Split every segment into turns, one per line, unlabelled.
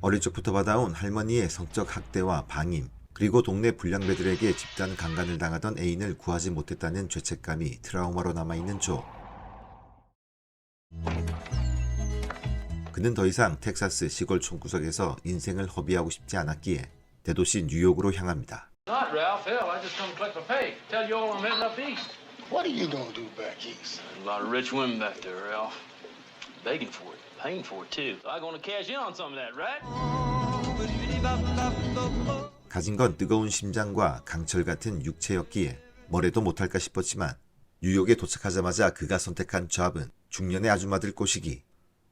어릴 적부터 받아온 할머니의 성적 학대와 방임, 그리고 동네 불량배들에게 집단 강간을 당하던 애인을 구하지 못했다는 죄책감이 트라우마로 남아있는 조. 그는 더 이상 텍사스 시골 촌구석에서 인생을 허비하고 싶지 않았기에 대도시 뉴욕으로 향합니다.
Not, Ralph. Hell, I just come to collect my pay. Tell you all I'm heading up east.
What are you gonna do back east?
A lot of rich women back there, Ralph. Begging for it, paying for it too. I'm gonna cash in on some of that, right?
가진 건 뜨거운 심장과 강철 같은 육체였기에 뭐래도 못할까 싶었지만 뉴욕에 도착하자마자 그가 선택한 잡은 중년의 아줌마들 꼬시기,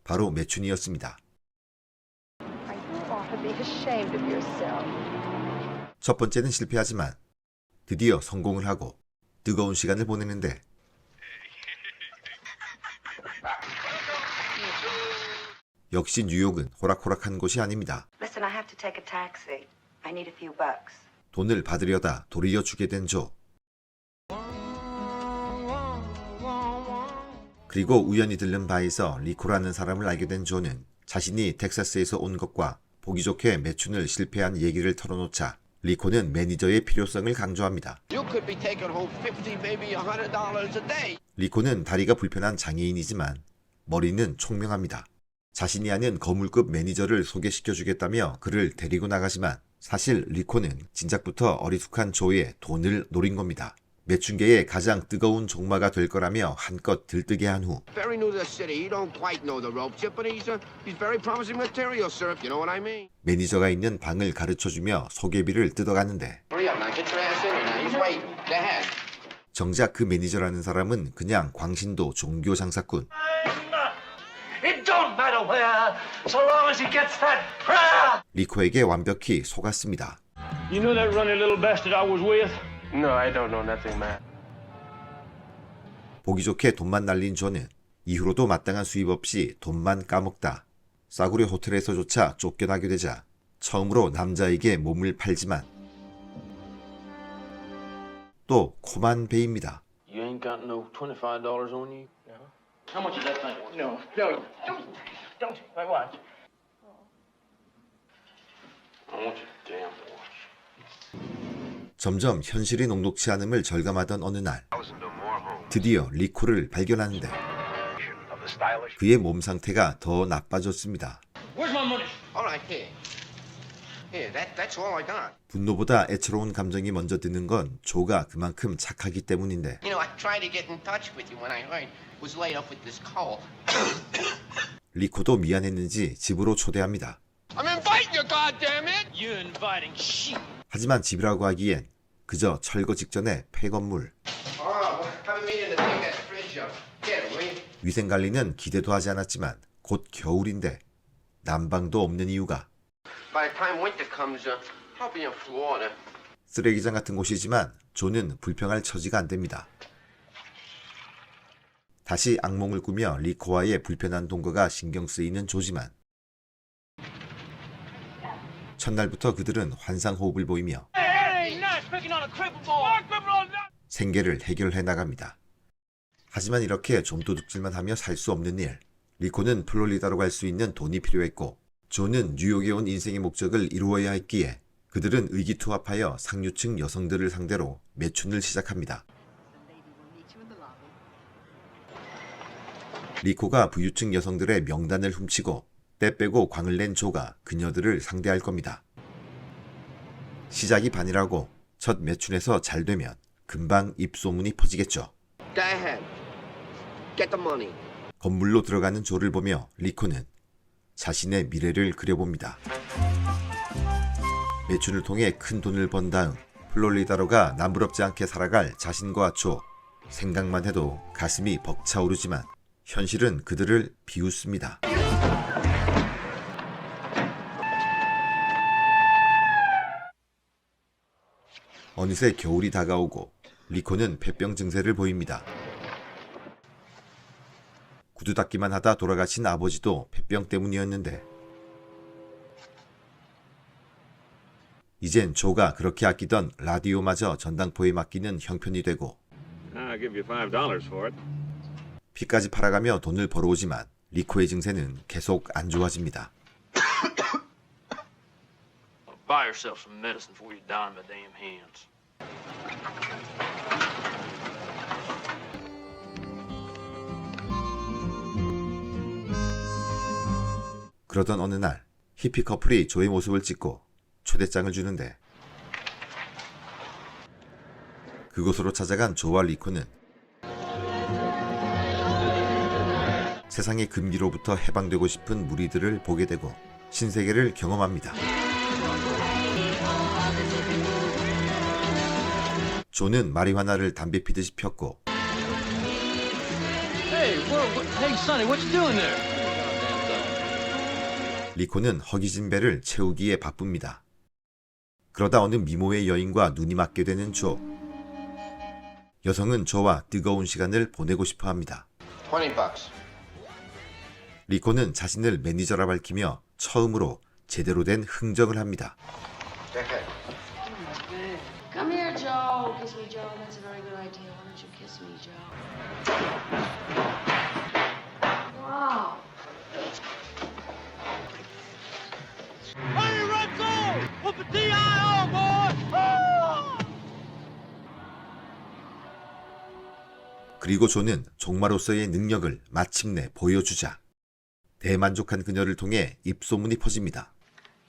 바로 매춘이었습니다. 첫 번째는 실패하지만 드디어 성공을 하고 뜨거운 시간을 보내는데 역시 뉴욕은 호락호락한 곳이 아닙니다.
Listen, I have to take a taxi. I need a few bucks.
돈을 받으려다 도리어 주게 된 조. 그리고 우연히 들른 바에서 리코라는 사람을 알게 된 조는 자신이 텍사스에서 온 것과 보기 좋게 매춘을 실패한 얘기를 털어놓자 리코는 매니저의 필요성을 강조합니다.
You could be taking home $50, maybe $100 a day.
리코는 다리가 불편한 장애인이지만 머리는 총명합니다. 자신이 아는 거물급 매니저를 소개시켜주겠다며 그를 데리고 나가지만 사실 리코는 진작부터 어리숙한 조의 돈을 노린 겁니다. 매춘계의 가장 뜨거운 종마가 될 거라며 한껏 들뜨게 한 후
Very new to the city. He don't quite know the ropes yet, but he's very promising material, sir. If you know what I mean.
매니저가 있는 방을 가르쳐주며 소개비를 뜯어갔는데
Hurry up now. Get your ass in here now. He's waiting. Go ahead.
정작 그 매니저라는 사람은 그냥 광신도 종교 장사꾼.
It don't matter where, so long as he gets that prayer.
리코에게 완벽히 속았습니다.
You know that runny little bastard I was with?
No, I don't know nothing, man.
보기 좋게 돈만 날린 조는 이후로도 마땅한 수입 없이 돈만 까먹다 싸구려 호텔에서조차 쫓겨나게 되자 처음으로 남자에게 몸을 팔지만 또 코만 베입니다.
You ain't got no $25 on you? No. How much is that thing?
No, don't. My watch.
I want your damn watch.
점점 현실이 녹록치 않음을 절감하던 어느 날 드디어 리코를 발견하는데 그의 몸 상태가 더 나빠졌습니다.
Where's my money?
All right, here. Here, that's all I got.
분노보다 애처로운 감정이 먼저 드는 건 조가 그만큼 착하기 때문인데
You know, I tried to get in touch with you when I heard was laid up with this coal.
리코도 미안했는지 집으로 초대합니다.
I'm inviting you, goddammit!
You inviting shit.
하지만 집이라고 하기엔 그저 철거 직전의 폐건물.
Oh, well, have a meeting to take that fridge up. Get it, will you?
위생관리는 기대도 하지 않았지만 곧 겨울인데 난방도 없는 이유가
By the time winter comes, I'll be in Florida.
쓰레기장 같은 곳이지만 조는 불평할 처지가 안 됩니다. 다시 악몽을 꾸며 리코와의 불편한 동거가 신경 쓰이는 조지만 첫날부터 그들은 환상호흡을 보이며 생계를 해결해 나갑니다. 하지만 이렇게 좀도둑질만 하며 살 수 없는 일, 리코는 플로리다로 갈 수 있는 돈이 필요했고 조는 뉴욕에 온 인생의 목적을 이루어야 했기에 그들은 의기투합하여 상류층 여성들을 상대로 매춘을 시작합니다. 리코가 부유층 여성들의 명단을 훔치고 때 빼고 광을 낸 조가 그녀들을 상대할 겁니다. 시작이 반이라고 첫 매춘에서 잘 되면 금방 입소문이 퍼지겠죠.
Go ahead. Get the money.
건물로 들어가는 조를 보며 리코는 자신의 미래를 그려봅니다. 매춘을 통해 큰 돈을 번 다음 플로리다로가 남부럽지 않게 살아갈 자신과 조, 생각만 해도 가슴이 벅차오르지만 현실은 그들을 비웃습니다. 어느새 겨울이 다가오고 리코는 폐병 증세를 보입니다. 구두 닦기만 하다 돌아가신 아버지도 폐병 때문이었는데 이젠 조가 그렇게 아끼던 라디오마저 전당포에 맡기는 형편이 되고
I'll give you $5 for it.
피까지 팔아가며 돈을 벌어오지만 리코의 증세는 계속 안 좋아집니다.
Buy yourself some medicine before you die in my damn hands.
그러던 어느 날 히피 커플이 조의 모습을 찍고 초대장을 주는데 그곳으로 찾아간 조와 리코는 세상의 금기로부터 해방되고 싶은 무리들을 보게 되고 신세계를 경험합니다. 조는 마리화나를 담배 피듯이 폈고
Hey, hey, Sonny, what you doing there?
리코는 허기진 배를 채우기에 바쁩니다. 그러다 어느 미모의 여인과 눈이 맞게 되는 조. 여성은 조와 뜨거운 시간을 보내고 싶어 합니다.
$20.
리코는 자신을 매니저라 밝히며 처음으로 제대로 된 흥정을 합니다.
Go ahead.
Come here, Joe. Kiss me, Joe. That's a very good idea. Why don't you kiss me, Joe? Wow.
그리고 조는 종마로서의 능력을 마침내 보여주자 대만족한 그녀를 통해 입소문이 퍼집니다.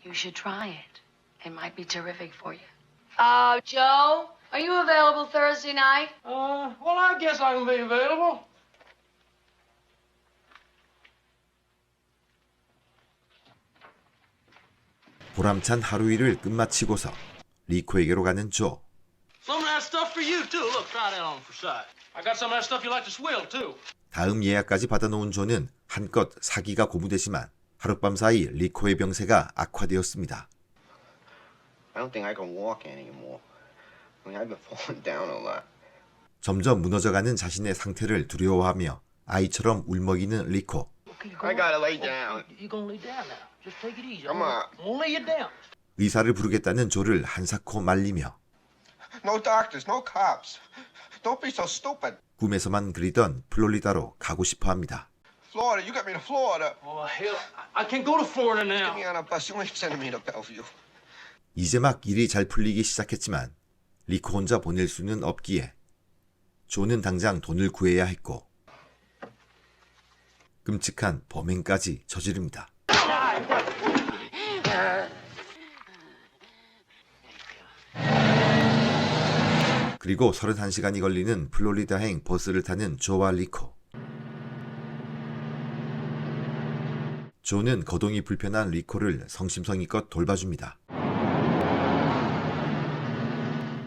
You should try it. It might be terrific for you.
Joe, are you available Thursday night?
Well, I guess I can be available.
보람찬 하루 일을 끝마치고서 리코에게로 가는 조.
Some of that stuff for you, too. Look, try that on for size. I got some of that stuff you like to swill, too.
다음 예약까지 받아놓은 조는 한껏 사기가 고무되지만 하룻밤 사이 리코의 병세가 악화되었습니다.
I don't think I can walk anymore. I mean, I've been falling down a lot.
점점 무너져가는 자신의 상태를 두려워하며 아이처럼 울먹이는 리코.
I gotta lay down.
You gonna lay down now. Just take it easy.
Come on.
I'm gonna lay you down.
의사를 부르겠다는 조를 한사코 말리며
No doctors, no cops. Don't be so stupid.
꿈에서만 그리던 플로리다로 가고 싶어합니다.
Florida, you got me to Florida.
Oh, hell. I can't go to Florida
Get
now.
me on a bus. You ain't sending me to Bellevue.
이제 막 일이 잘 풀리기 시작했지만 리코 혼자 보낼 수는 없기에 조는 당장 돈을 구해야 했고 끔찍한 범행까지 저지릅니다. 그리고 31시간이 걸리는 플로리다행 버스를 타는 조와 리코. 조는 거동이 불편한 리코를 성심성의껏 돌봐줍니다.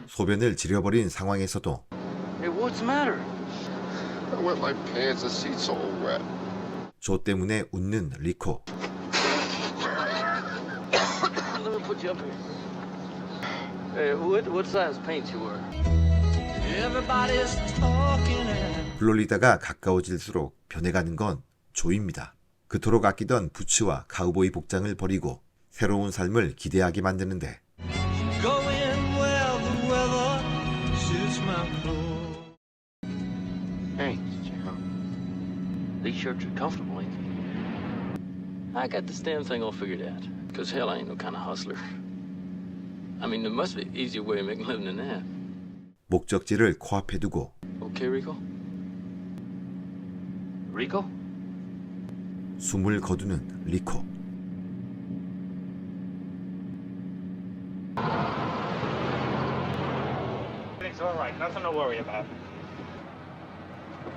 소변을 지려버린 상황에서도
Hey, what's the matter?
I wet my pants. The seat's all wet.
조 때문에 웃는 리코.
Let me put you up here. Hey, what size paint you wear? Everybody's talking and...
플로리다가 가까워질수록 변해가는 건 조입니다. 그토록 아끼던 부츠와 카우보이 복장을 버리고 새로운 삶을 기대하게 만드는데
Going where the weather suits my clothes.
Hey, Joe.
These shirts are comfortable, ain't they? I got this damn thing all figured out. Because hell, I ain't no kind of hustler. I mean, there must be an easier way of making a living than that.
목적지를 코앞에 두고
Okay, Rico? Rico?
숨을 거두는 리코.
Everything's all right. Nothing to worry about.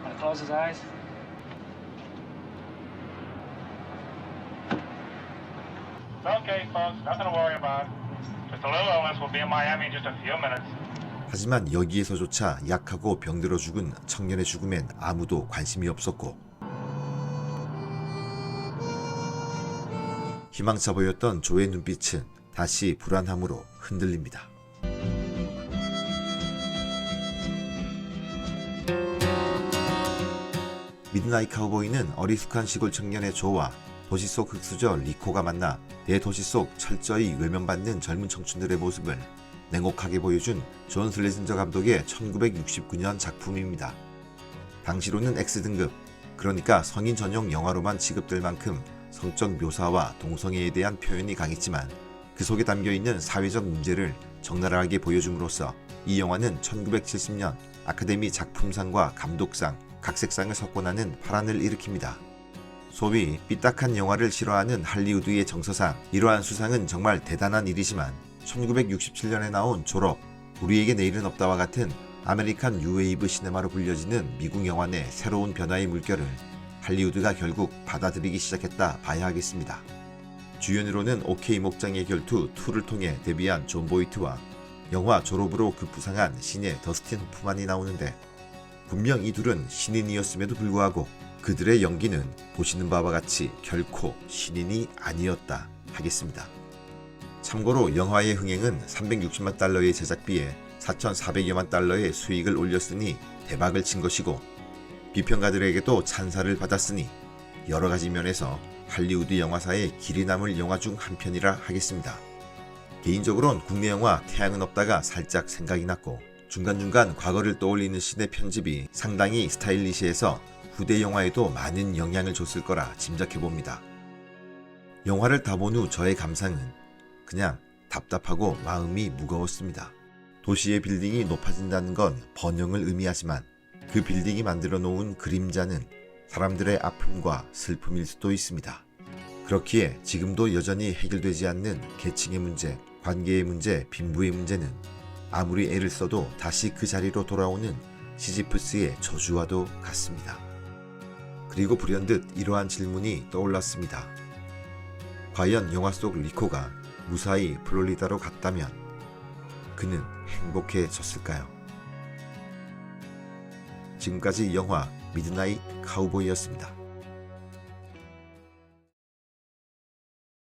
Want to close his eyes? It's okay, folks. Nothing to worry about. Just a little illness. We'll be in Miami in just a few minutes.
하지만 여기에서조차 약하고 병들어 죽은 청년의 죽음엔 아무도 관심이 없었고 희망차 보였던 조의 눈빛은 다시 불안함으로 흔들립니다. 미드나잇 카우보이는 어리숙한 시골 청년의 조와 도시 속 흑수저 리코가 만나 대도시 속 철저히 외면받는 젊은 청춘들의 모습을 냉혹하게 보여준 존 슬레진저 감독의 1969년 작품입니다. 당시로는 X등급, 그러니까 성인 전용 영화로만 취급될 만큼 성적 묘사와 동성애에 대한 표현이 강했지만 그 속에 담겨있는 사회적 문제를 적나라하게 보여줌으로써 이 영화는 1970년 아카데미 작품상과 감독상, 각색상을 석권하는 파란을 일으킵니다. 소위 삐딱한 영화를 싫어하는 할리우드의 정서상 이러한 수상은 정말 대단한 일이지만 1967년에 나온 졸업, 우리에게 내일은 없다와 같은 아메리칸 뉴웨이브 시네마로 불려지는 미국 영화 내 새로운 변화의 물결을 할리우드가 결국 받아들이기 시작했다 봐야 하겠습니다. 주연으로는 OK 목장의 결투 2를 통해 데뷔한 존 보이트와 영화 졸업으로 급부상한 신예 더스틴 호프만이 나오는데 분명 이 둘은 신인이었음에도 불구하고 그들의 연기는 보시는 바와 같이 결코 신인이 아니었다 하겠습니다. 참고로 영화의 흥행은 360만 달러의 제작비에 4,400여만 달러의 수익을 올렸으니 대박을 친 것이고 비평가들에게도 찬사를 받았으니 여러 가지 면에서 할리우드 영화사의 길이 남을 영화 중 한 편이라 하겠습니다. 개인적으로는 국내 영화 태양은 없다가 살짝 생각이 났고 중간중간 과거를 떠올리는 씬의 편집이 상당히 스타일리시해서 후대 영화에도 많은 영향을 줬을 거라 짐작해봅니다. 영화를 다 본 후 저의 감상은 그냥 답답하고 마음이 무거웠습니다. 도시의 빌딩이 높아진다는 건 번영을 의미하지만 그 빌딩이 만들어 놓은 그림자는 사람들의 아픔과 슬픔일 수도 있습니다. 그렇기에 지금도 여전히 해결되지 않는 계층의 문제, 관계의 문제, 빈부의 문제는 아무리 애를 써도 다시 그 자리로 돌아오는 시지프스의 저주와도 같습니다. 그리고 불현듯 이러한 질문이 떠올랐습니다. 과연 영화 속 리코가 무사히 플로리다로 갔다면 그는 행복해졌을까요? 지금까지 영화 미드나잇 카우보이였습니다.